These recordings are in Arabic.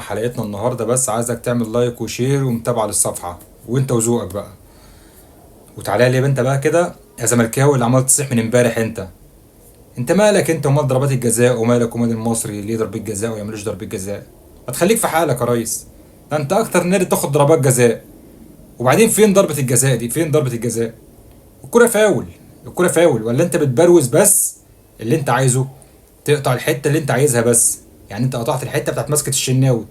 حلقتنا النهارده بس عايزك تعمل لايك وشير ومتابعة للصفحة وانت وذوقك بقى. وتعالى لي انت بقى كده يا زملكاوي اللي عمال تصيح من امبارح انت مالك انت ومال ضربات الجزاء ومالك ومال المصري اللي يضرب الجزاء وما يعملوش ضربة جزاء. ما تخليك في حالك يا ريس. ده انت اكتر نادي تاخد ضربات جزاء. وبعدين فين ضربة الجزاء دي؟ فين ضربة الجزاء؟ الكرة فاول. الكرة فاول ولا انت بتبروز بس اللي انت عايزه؟ تقطع الحتة اللي انت عايزها بس. يعني انت قطعت الحتة بتاعت مسكة الشناوي،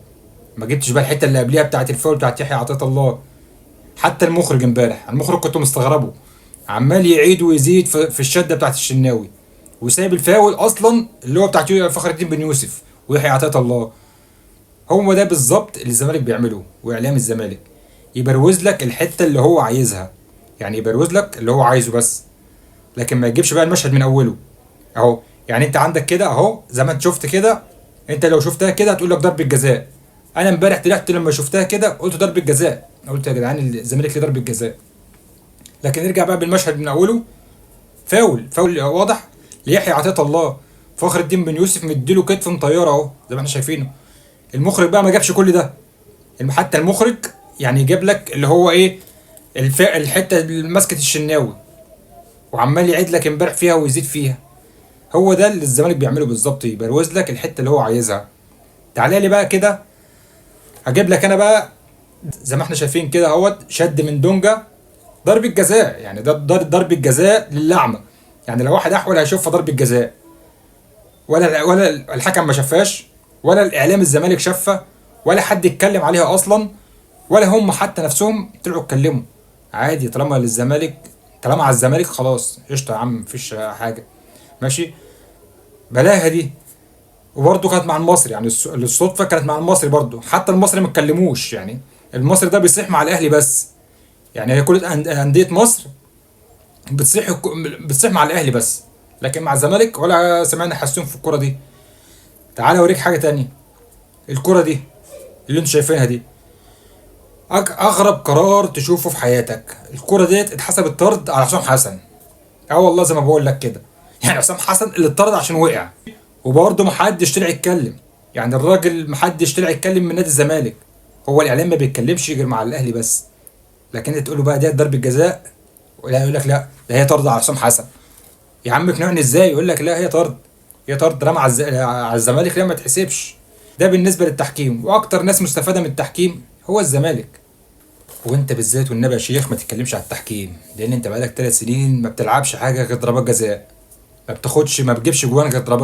ما جبتش بقى الحته اللي قبليها بتاعت الفاول بتاعت يحيى عطيه الله. حتى المخرج امبارح، المخرج كنت مستغربه، عمال يعيد ويزيد في الشده بتاعت الشناوي، وسايب الفاول اصلا اللي هو بتاعت فخر الدين بن يوسف ويحيى عطيه الله. هو ده بالظبط اللي الزمالك بيعمله واعلام الزمالك، يبروز لك الحته اللي هو عايزها. يعني يبروز لك اللي هو عايزه بس، لكن ما يجيبش بقى المشهد من اوله. اهو يعني انت عندك كده اهو زي ما انت شفت كده. انت لو شفتها كده هتقول لك ضربه جزاء. انا امبارح طلعت لما شفتها كده قلت ضربه جزاء، قلت يا جدعان الزمالك ليه ضربه جزاء. لكن نرجع بقى بالمشهد من اوله. فاول فاول واضح ليحيى عطيه الله. فخر الدين بن يوسف مديله كتف مطيره اهو زي ما احنا شايفينه. المخرج بقى ما جابش كل ده. حتى المخرج يعني جاب لك اللي هو ايه، الحته اللي مسكت الشناوي، وعمال يعيد لك امبارح فيها ويزيد فيها. هو ده اللي الزمالك بيعمله بالظبط، يبروز لك الحته اللي هو عايزها. تعالى لي بقى كده، هجيب لك انا بقى زي ما احنا شايفين كده اهوت شد من دونجا ضربة جزاء. يعني ده ضربة جزاء للعمى. يعني لو واحد احول هيشوفها ضربة جزاء، ولا الحكم ما شافهاش، ولا الاعلام الزمالك شافها، ولا حد اتكلم عليها اصلا، ولا هم حتى نفسهم طلعوا اتكلموا. عادي طالما للزمالك، طالما على الزمالك خلاص قشطه يا عم مفيش حاجه، ماشي. بلاها دي. وبرضه كانت مع المصري، يعني الصدفه كانت مع المصري برضه، حتى المصري ما اتكلموش. يعني المصري ده بيصيح مع الاهلي بس. يعني هي كل انديه مصر بتصيح بتصيح مع الاهلي بس، لكن مع الزمالك ولا سمعنا حسون في الكره دي. تعال اوريك حاجه تانية. الكره دي اللي انتوا شايفينها دي اغرب قرار تشوفه في حياتك. الكره ديت اتحسبت طرد على حسام حسن. اه والله زي ما بقول لك كده. يعني حسام حسن اللي اتطرد عشان وقع، وبرضه محدش طلع يتكلم. يعني الراجل محدش طلع يتكلم من نادي الزمالك. هو الاعلام ما بيتكلمش غير مع الاهلي بس. لكن انت تقول له بقى دي ضربه جزاء، ولا يقول لك لا ده هي طرد على حسام حسن. يا عم اقنعني ازاي؟ يقول لك لا هي طرد. هي طرد رمى على الزمالك، لا ما تحسبش. ده بالنسبه للتحكيم، واكتر ناس مستفاده من التحكيم هو الزمالك. وانت بالذات والنبي يا شيخ ما تتكلمش على التحكيم، لان انت بقالك 3 سنين ما بتلعبش حاجه غير ضربات جزاء. ما بتجيبش جوان غير ضربات